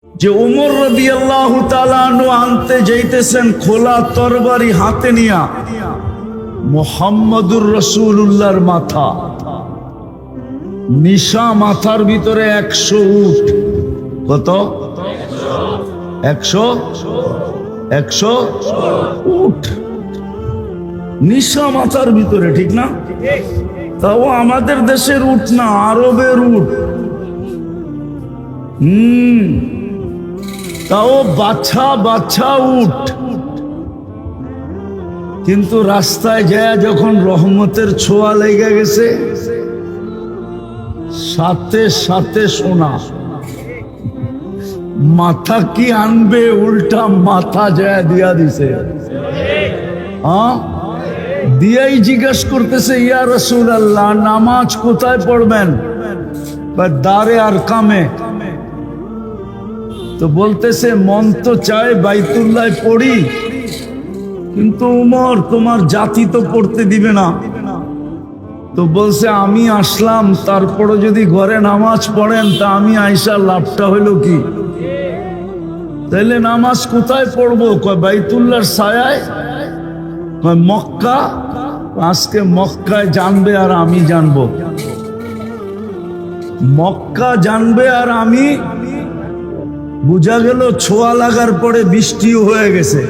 যে ওমর রাদিয়াল্লাহু তাআলা আনহু আনতে যাইতেছেন খোলা তরবারি হাতে নিয়া মুহাম্মদুর রাসূলুল্লাহর মাথা, নিশা মাথার ভিতরে 100 উট। কত? 100 উট নিশা মাথার ভিতরে, ঠিক না? তাও আমাদের দেশের উট না, আরবের উট। তাও বাচ্চা বাচ্চা উট। কিন্তু রাস্তায় যায় যখন রহমতের ছোঁয়া লেগে গেছে, সাথে সাথে সোনা। মাথা কি আনবে, উল্টা মাথা যায় দিয়া দিছে। দিয়াই জিজ্ঞেস করতেছে, ইয়া রাসূলুল্লাহ, নামাজ কোথায় পড়বেন? দারে আর কামে। তো বলতেছে, মন তো চায় বাইতুল্লাহ পড়ি, কিন্তু উমর তোমার জাতি তো পড়তে দিবে না। তো বলছে, আমি আসলাম, তারপরে যদি ঘরে নামাজ পড়েন তা আমি আইসা লাভটা হইল কি? তাইলে নামাজ কোথায় পড়বো? কয় বাইতুল্লাহর ছায়ায়। কয় মক্কা। আজকে মক্কায় জানবে আর আমি জানবো। মক্কা জানবে আর আমি। বুঝা গেল ছোঁয়া লাগার পরে বৃষ্টিও হয়ে গেছে,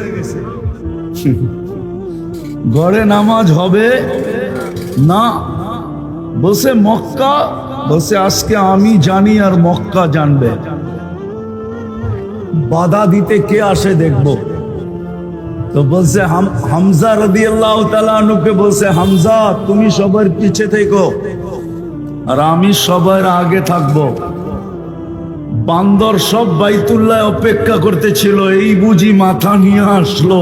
ঘরে নামাজ হবে না। বসে মক্কা, বসে আজকে আমি জানি আর মক্কা জানবে। বাধা দিতে কে আসে দেখবো। তো বলছে হামজা রাদিয়াল্লাহু তাআলা আনহুকে বলছে, হামজা তুমি সবার পিছে থেকো আর আমি সবার আগে থাকবো। বান্দর সব বাইতুল্লাহ অপেক্ষা করতেছিল, এই বুঝি মাথা নিয়ে আসলো।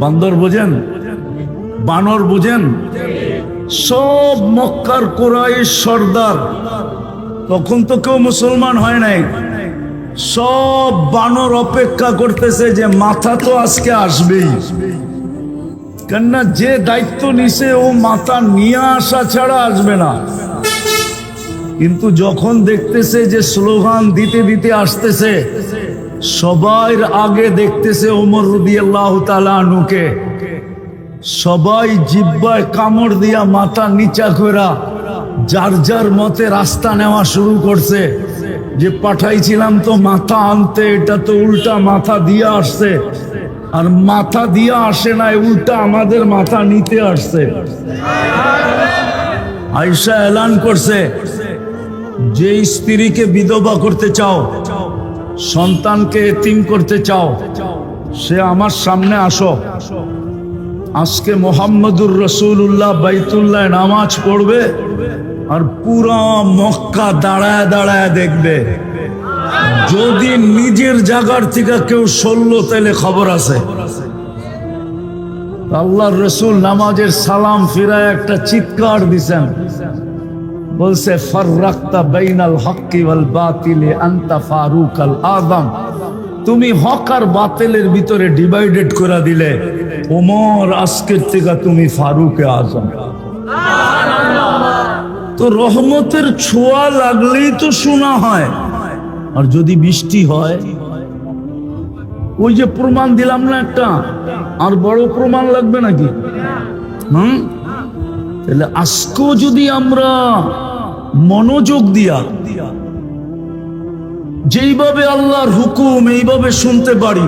বান্দর বোঝেন, বানর বোঝেন, সব মক্কার কুরাইশ সর্দার। তখন তো কেউ মুসলমান হয় নাই। সব বানর অপেক্ষা করতেছে যে মাথা তো আজকে আসবেই, কেননা যে দায়িত্ব নিছে ও মাথা নিয়ে আসা ছাড়া আসবে না। কিন্তু যখন দেখতেছে যে স্লোগান দিতে দিতে আসতেছে, সবাই আগে দেখতেছে ওমর রাদিয়াল্লাহু তাআলা আনহুকে। সবাই জিহ্বায় কামড় দিয়া মাথা নিচা কইরা যার যার মতে রাস্তা নেওয়া শুরু করছে। যে পাঠাইছিলাম তো মাথা আনতে, এটা তো উল্টা মাথা দিয়ে আসছে। আর মাথা দিয়ে আসে নাই, উল্টা আমাদের মাথা নিতে আসছে। আয়েশা এলান করছে, যে স্ত্রীকে বিধবা করতে চাও, সন্তানকে এতিম করতে চাও, সে আমার সামনে আসো। আজকে মুহাম্মদুর রাসূলুল্লাহ বাইতুল্লাহ নামাজ পড়বে আর পুরা মক্কা দাঁড়ায় দাঁড়ায় দেখবে। যদি নিজের জায়গার থেকে কেউ সরল তাহলে খবর আছে। আল্লাহর রাসূল নামাজের সালাম ফিরায় একটা চিৎকার দিছেন, বলছে, ফাররাকতা বাইনাল হক্কি ওয়াল বাতিলি আনতা ফারুকাল আযম। তুমি হক আর বাতিলের ভিতরে ডিভাইডেড করে দিলে, ওমর আজকের থেকে তুমি ফারুকে আযম। তো রহমতের ছোঁয়া লাগলেই তো শোনা হয়। আর যদি বৃষ্টি হয়, ওই যে প্রমাণ দিলাম না একটা, আর বড় প্রমাণ লাগবে নাকি? তাহলে আজকেও যদি আমরা মনোযোগ দিয়া যেইভাবে আল্লাহর হুকুম এইভাবে শুনতে পারি,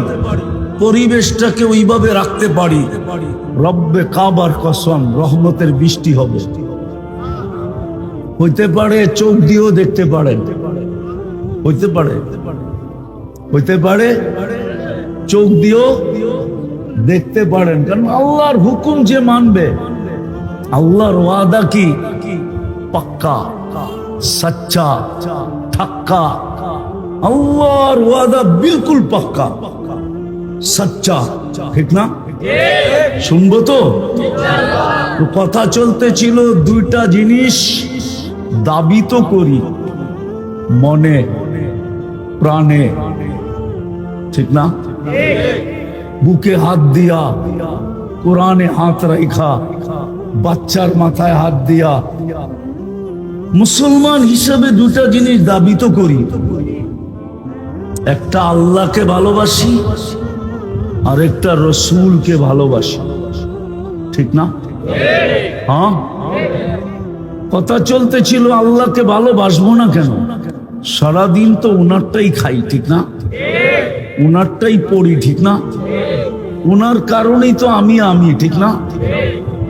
পরিবেশটাকে ওইভাবে রাখতে পারি, রব্বে কাবার কসম রহমতের বৃষ্টি হবে। হইতে পারে চোখ দিয়েও দেখতে পারেন, হইতে পারে, হইতে পারে চোখ দিয়েও দেখতে পারেন। কারণ আল্লাহর হুকুম যে মানবে, আল্লাহর ওয়াদা কি পাক্কা, সচ্চা, থাক্কা। আল্লাহর ওয়াদা বিলকুল পাক্কা, সচ্চা, ঠিক না? শুনবো তো? কথা চলতেছিল দুইটা জিনিস দাবি তো করি, মনে প্রাণে, ঠিক না? বুকে হাত দিয়া, কোরআনে হাত রাখা, বাচ্চার মাথায় হাত দিয়া, মুসলমান হিসাবে দুটা জিনিস দাবি তো করি। একটা আল্লাহকে ভালোবাসি আর একটা রসুলকে ভালোবাসি, ঠিক না? হ্যাঁ, কথা চলতেছিল আল্লাহকে ভালোবাসবো না কেন? সারাদিন তো উনারটাই খাই, ঠিক না? উনারটাই পড়ি, ঠিক না? উনার কারণেই তো আমি, ঠিক না?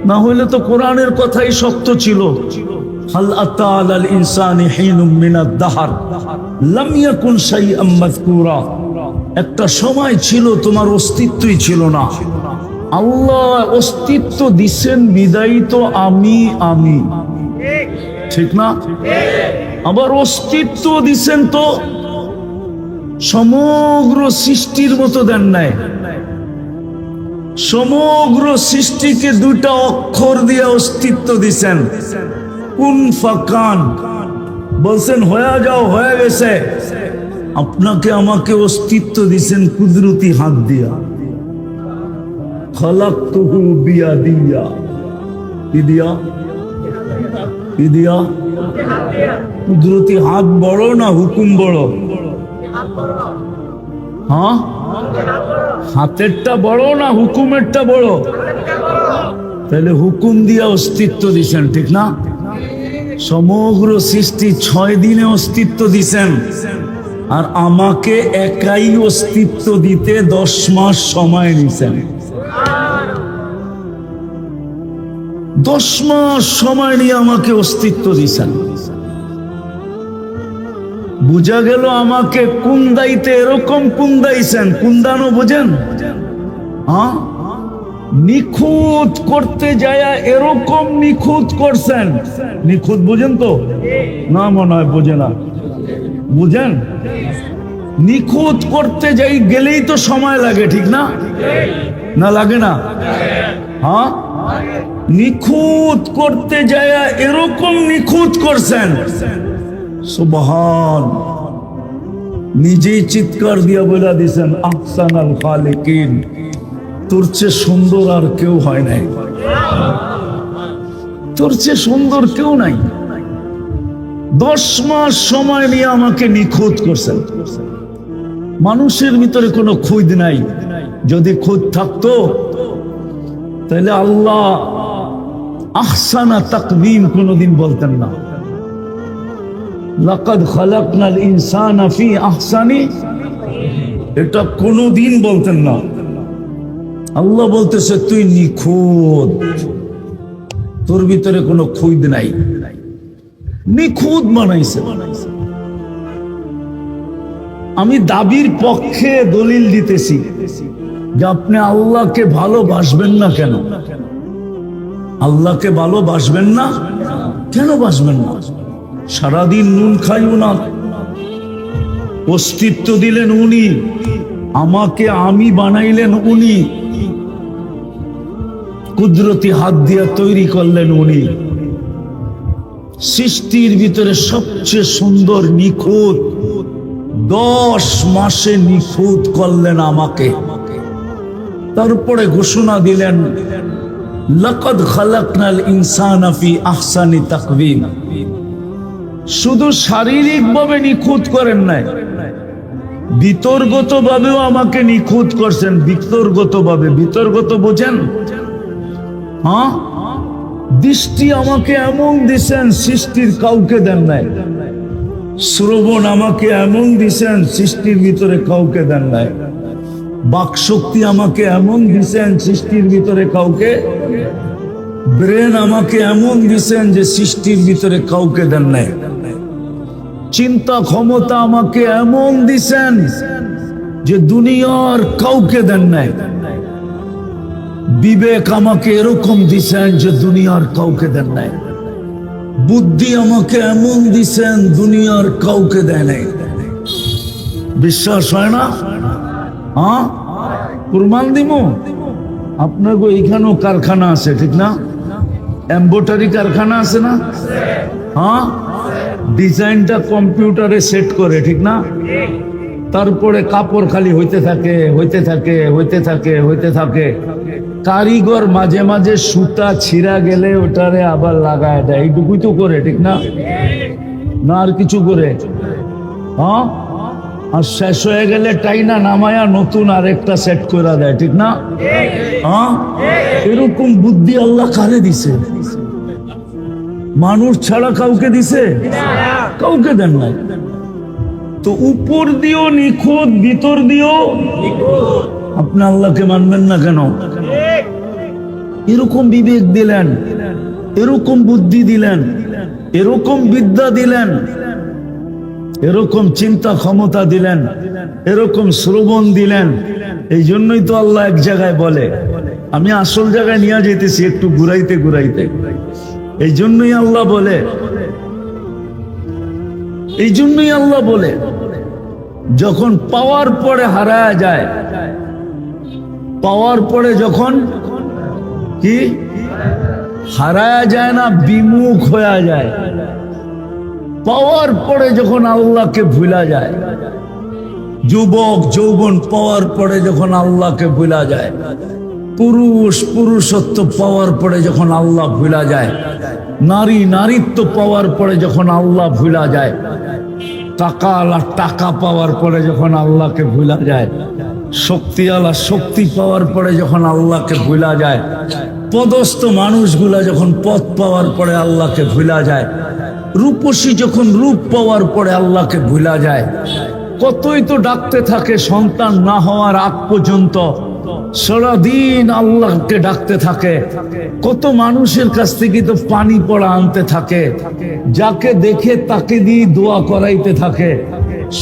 না হইলে তো কোরআনের কথাই শক্ত ছিল, হাল আতা আলাল ইনসানি হিনুম মিনাদ দাহর লাম ইয়াকুন শাইআম মাযকুরা। একটা সময় ছিল তোমার অস্তিত্বই ছিল না, আল্লাহ অস্তিত্ব দিছেন বিদায়ী তো আমি, ঠিক না? আবার অস্তিত্ব দিছেন তো সমগ্র সৃষ্টির মতো দেন নাই। সমগ্র সৃষ্টিকে দুইটা অক্ষর দিয়ে অস্তিত্ব দিছেন, কুন ফাকান। বলছেন হয়ে যাও, হয়ে গেছে। আপনাকে আমাকে অস্তিত্ব দিছেন কুদরতি হাত দিয়া, খালাকতুহু বিয়াদিয়া। কি দিয়া? কি দিয়া? কুদরতি হাত বড় না হুকুম বড়? হ্যাঁ, হাতেরটা বড় না হুকুমেরটা বড়? তাহলে হুকুম দিয়া অস্তিত্ব দিছেন, ঠিক না? সমগ্র সৃষ্টি 6 দিনে অস্তিত্ব দিছেন, আর আমাকে একাই অস্তিত্ব দিতে 10 মাস সময় নিছেন। 10 মাস সময় নিয়ে আমাকে অস্তিত্ব দিছেন। বুঝা গেল আমাকে কুন্দাইতে এরকম কুন্দাইছেন। কুন্দানো বোঝেন? হ্যাঁ, নিখুঁত করতে যায় এরকম নিখুঁত করছেন। নিখুঁত বোঝেন তো? না, মনে হয় বোঝে না। বুঝেন? নিখুঁত করতে যাই গেলেই তো সময় লাগে, ঠিক না? না লাগে না? হ্যাঁ, নিখুঁত করতে যায় এরকম নিখুঁত করছেন। সুবহান। নিজেই চিৎকার দিয়া বলে দিছেন আহসানাল খালিকিন, তোর চেয়ে সুন্দর আর কেউ হয় নাই, তোর চেয়ে সুন্দর কেউ নাই। 10 মাস সময় নিয়ে আমাকে নিখুঁত করছেন। মানুষের ভিতরে কোনো খুঁত নাই। যদি খুঁত থাকতো তাহলে আল্লাহ আহসানা তাকবীম কোনোদিন বলতেন না। লাকাদ খালাকনাল ইনসানা ফি আহসানি, এটা কোনোদিন বলতেন না। আল্লাহ বলতেছে তুই নিখুঁত, তোর ভিতরে কোনো খুঁত নাই, নিখুঁত বানাইছে। আমি দাবির পক্ষে দলিল দিতেছি যে আপনি আল্লাহকে ভালোবাসবেন না কেন? আল্লাহকে ভালোবাসবেন না কেন? বাসবেন না? সারাদিন নুন খাইও না, অস্তিত্ব দিলেন উনি, আমাকে আমি বানাইলেন উনি, কুদরতি হাত দিয়া তৈরি করলেন উনি। সৃষ্টির ভিতরে সবচেয়ে সুন্দর নিখুঁত 10 মাসে নিখুঁত করলেন আমাকে। তারপরে ঘোষণা দিলেন লাকাদ খালাকনাল ইনসানা ফি আহসানি তাকওয়িম। শুধু শারীরিকভাবে নিখুঁত করেন নাই, বিতর্গত ভাবেও আমাকে নিখুঁত করছেন। বিতর্গতভাবে, বিতর্গত বোঝেন? হ্যাঁ, দৃষ্টি আমাকে এমন দিছেন সৃষ্টির কাউকে দেন নাই। শ্রবণ আমাকে এমন দিছেন সৃষ্টির ভিতরে কাউকে দেন নাই। বাকশক্তি আমাকে এমন দিছেন সৃষ্টির ভিতরে কাউকে। ব্রেন আমাকে এমন দিছেন যে সৃষ্টির ভিতরে কাউকে দেন নাই। চিন্তা ক্ষমতা আমাকে এমন দিছেন যে দুনিয়ার কাউকে দেন নাই। বিবেক আমাকে এরকম দিছেন যে দুনিয়ার কাউকে দেন নাই। বুদ্ধি আমাকে এমন দিছেন দুনিয়ার কাউকে দেয় নাই। বিশ্বাস হয় না? হ্যাঁ, প্রমাণ দিব। আপনার এইখানেও কারখানা আছে, ঠিক না? এমব্রয়ডারি কারখানা আছে না? হ্যাঁ, ডিজাইনটা কম্পিউটারে সেট করে, ঠিক না? তারপরে কাপড় খালি হইতে থাকে, হইতে থাকে, হইতে থাকে, হইতে থাকে। কারিগর মাঝে মাঝে সুতা ছিঁড়া গেলে ওটারে আবার লাগায় দেয়। এইটুকুই তো করে, ঠিক না? না আর কিছু করে? হ্যাঁ, আর শেষ হয়ে গেলে টাইনা নামায়া নতুন আরেকটা সেট করে দেয়, ঠিক না? হ্যাঁ, এরকম বুদ্ধি আল্লাহ কারে দিছে? মানুষ ছাড়া কাউকে দিছে? কাউকে দেন নাই। তো উপর দিও নিখুঁত, ভিতর দিও আপনি আল্লাহকে মানবেন না কেন? এরকম বিবেক দিলেন, এরকম বুদ্ধি দিলেন, এরকম বিদ্যা দিলেন, এরকম চিন্তা ক্ষমতা দিলেন, এরকম শ্রবণ দিলেন। এই জন্যই তো আল্লাহ এক জায়গায় বলে, আমি আসল জায়গায় নিয়ে যেতেছি একটু ঘুরাইতে ঘুরাইতে। এই জন্যই আল্লাহ বলে, এই জন্যই আল্লাহ বলে যখন পাওয়ার পরে হারায় যায়, পাওয়ার পরে যখন কি হারায় যায় না, বিমুখ হয়ে যায়। পাওয়ার পরে যখন আল্লাহকে ভুলা যায়, যুবক যৌবন পাওয়ার পরে যখন আল্লাহকে ভুলা যায়, পুরুষ পুরুষত্ব পাওয়ার পরে যখন আল্লাহ ভুলা যায়, নারী নারীত্ব পাওয়ার পরে যখন আল্লাহ ভুলা যায়, টাকাওয়ালা টাকা পাওয়ার পরে যখন আল্লাহকে ভুলা যায়, শক্তিওয়ালা শক্তি পাওয়ার পরে যখন আল্লাহকে ভুলা যায়, পদস্থ মানুষগুলা যখন পদ পাওয়ার পরে আল্লাহকে ভুলা যায়, রূপসী যখন রূপ পাওয়ার পরে আল্লাহকে ভুলা যায়। কতই তো ডাকতে থাকে সন্তান না হওয়ার আগ পর্যন্ত, সারাদিন আল্লাহকে ডাকতে থাকে। কত মানুষের কাছ থেকে তো পানি পড়া আনতে থাকে, যাকে দেখে তাকে দিয়ে দোয়া করাইতে থাকে।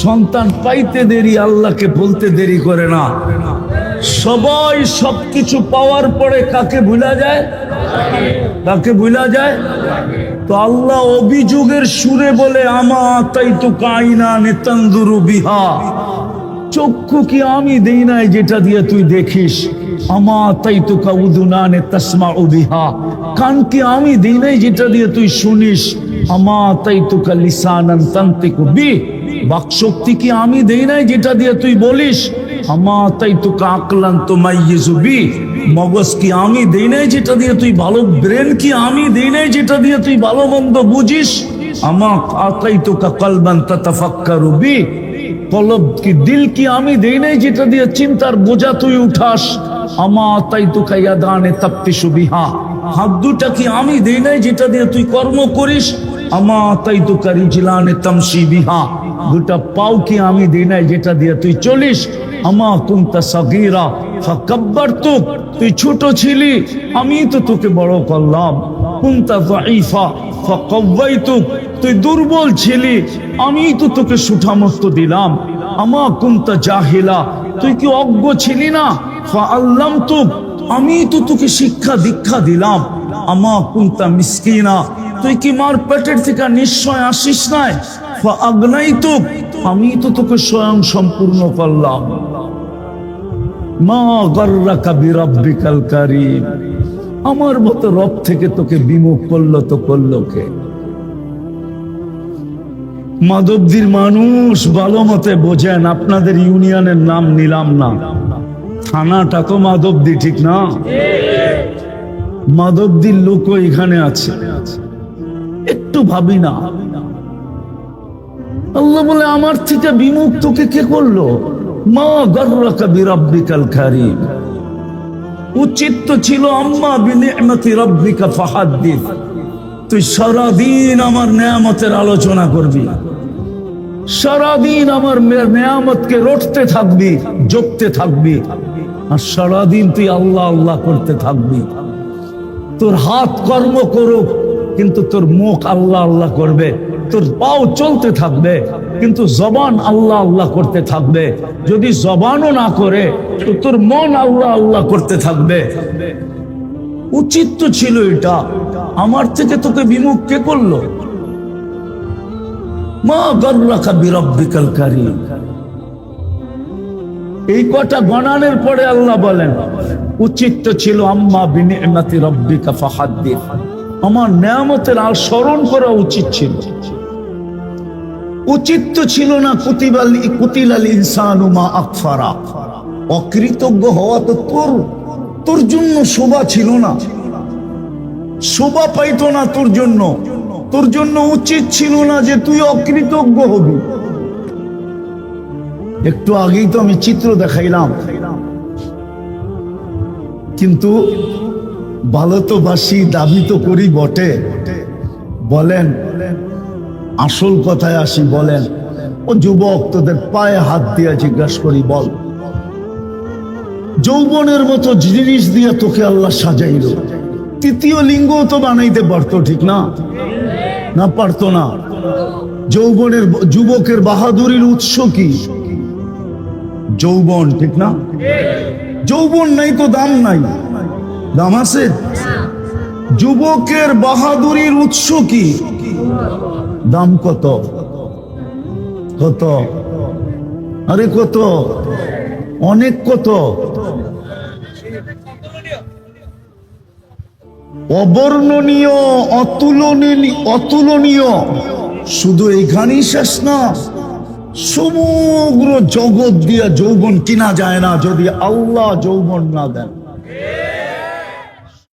সন্তান পাইতে দেরি, আল্লাহকে বলতে দেরি করে না। সবাই সবকিছু পাওয়ার পরে কাকে ভুলা যায়? কাকে ভুলা যায়? তো আল্লাহ অভিযোগের সুরে বলে, আমা তাই তো কাইনা নেতান্দুরু বিহা, চক্ষু কি আমি দেই নাই যেটা দিয়ে তুই দেখিস? আমা তাই তো কাউদুনা নে তাসমা বিহা, কান কি আমি দেই নাই যেটা দিয়ে তুই শুনিস? আমা তাই তো লিসানান তান্তিকু বি, বাকশক্তি কি আমি দেই নাই যেটা দিয়ে তুই বলিস? আমা তাই তো আকলান তুমাইয়িজু বি, মগজ কি আমি দেই নাই যেটা দিয়ে তুই ভালো, ব্রেন কি আমি দেই নাই যেটা দিয়ে তুই ভালো মন্দ বুঝিস? আমা আতাই তো কলবান তাতাফাক্কারু বি, কলব কি দিল কি আমি দেই নাই যেটা দিয়ে চিন্তার বোঝা তুই উঠাস? আমা তাই তো ইয়াদানে তাফতিশু বিহা, হাত দুটা কি আমি দেই নাই যেটা দিয়ে তুই কর্ম করিস? আমা তাই তো রিজলানে তামশি বিহা, দুটা পাও কি আমি দেই নাই যেটা দিয়ে তুই চলিস? আমা কুনতা সাগীরা ফাকাব্বারতুক, তুই ছোট ছিলি আমি তো তোকে বড় করলাম। কুনতা যায়ীফা ফাকাওয়াইতুক, তুই দুর্বল ছিলি আমি তো তোকে সুঠামত্ব দিলাম। আমা কুনতা জাহিলা, তুই কি অজ্ঞ ছিলি না? ফাআল্লামতুক, আমি তো তোকে শিক্ষা দীক্ষা দিলাম। আমা কুনতা মিসকিনা, তুই কি মার পেটের থেকে নিশ্চয় আসিস নাই? ফাআগনাইতুক, আমি তো তোকে স্বয়ং সম্পূর্ণ করলাম। মা গাররাকা বিরাব্বিকাল কারীম, আমার মতো রব থেকে তোকে বিমুখ করলো তো করলো কে? মাধবদীর মানুষ ভালো মতে বোঝেন, আপনাদের ইউনিয়নের নাম নিলাম না, থানাটা তো মাধবদী, ঠিক না? মাধবদীর লোকও এখানে আছে, একটু ভাবি না। আল্লাহ বলে, আমার থেকে বিমুখ তোকে কে করলো? মা গাররাকা বিরাব্বিকাল কারীম, উচিত তো ছিল আম্মা বিনি'মাতি রাব্বিকা ফাহাদ্দিস, তুই সারাদিন আমার নেয়ামতের আলোচনা করবি, সারাদিন আমার নেয়ামতকে রটতে থাকবি, জপতে থাকবি, আর সারাদিন তুই আল্লাহ আল্লাহ করতে থাকবি। তোর হাত কর্ম করুক কিন্তু তোর মুখ আল্লাহ আল্লাহ করবে, তোর পাও চলতে থাকবে কিন্তু জবান আল্লাহ আল্লাহ করতে থাকবে। যদি জবানও না করে তো তোর মন আল্লাহ আল্লাহ করতে থাকবে। উচিত তো ছিল এটা, আমার থেকে তোকে বিমুখ কে করলো? মা গাররাকা বিরাব্বিকাল কারীম, এই কটা গণানের পরে আল্লাহ বলেন, উচিত তো ছিল আম্মা বিনি'মাতি রাব্বিকা ফাহাদ্দিস, আমার নেয়ামতের আর স্মরণ করা উচিত ছিল। উচিত তো ছিল না কুতিলাল ইনসানু মা আকফারা, অকৃতজ্ঞ হওয়া তো তোর জন্য শোভা ছিল না, শোভা পাইতো না তোর জন্য উচিত ছিল না যে তুই অকৃতজ্ঞ হবি। একটু আগেই তো আমি চিত্র দেখাইলাম, কিন্তু ভালো তো বাসি, দাবি তো করি বটে। বলেন, আসল কথায় আসি, বলেন ও যুবক, তোদের পায়ে হাত দিয়ে জিজ্ঞাসা করি, বল যৌবনের মতো জিনিস দিয়ে তোকে আল্লাহ সাজাইল, তৃতীয় লিঙ্গ তো বানাইতে পারতো, ঠিক না? না পারতো না? যৌবনের, যুবকের বাহাদুরির উৎস কি? যৌবন, ঠিক না? যৌবন নাই তো দাম নাই, দাম আছে? যুবকের বাহাদুরির উৎস কি? দাম কত? কত? আরে কত? অনেক কত? অবর্ণনীয়, অতুলনীয়, অতুলনীয়। শুধু এইখানেই শেষ না, সমগ্র জগৎ দিয়া যৌবন কিনা যায় না যদি আল্লাহ যৌবন না দেন।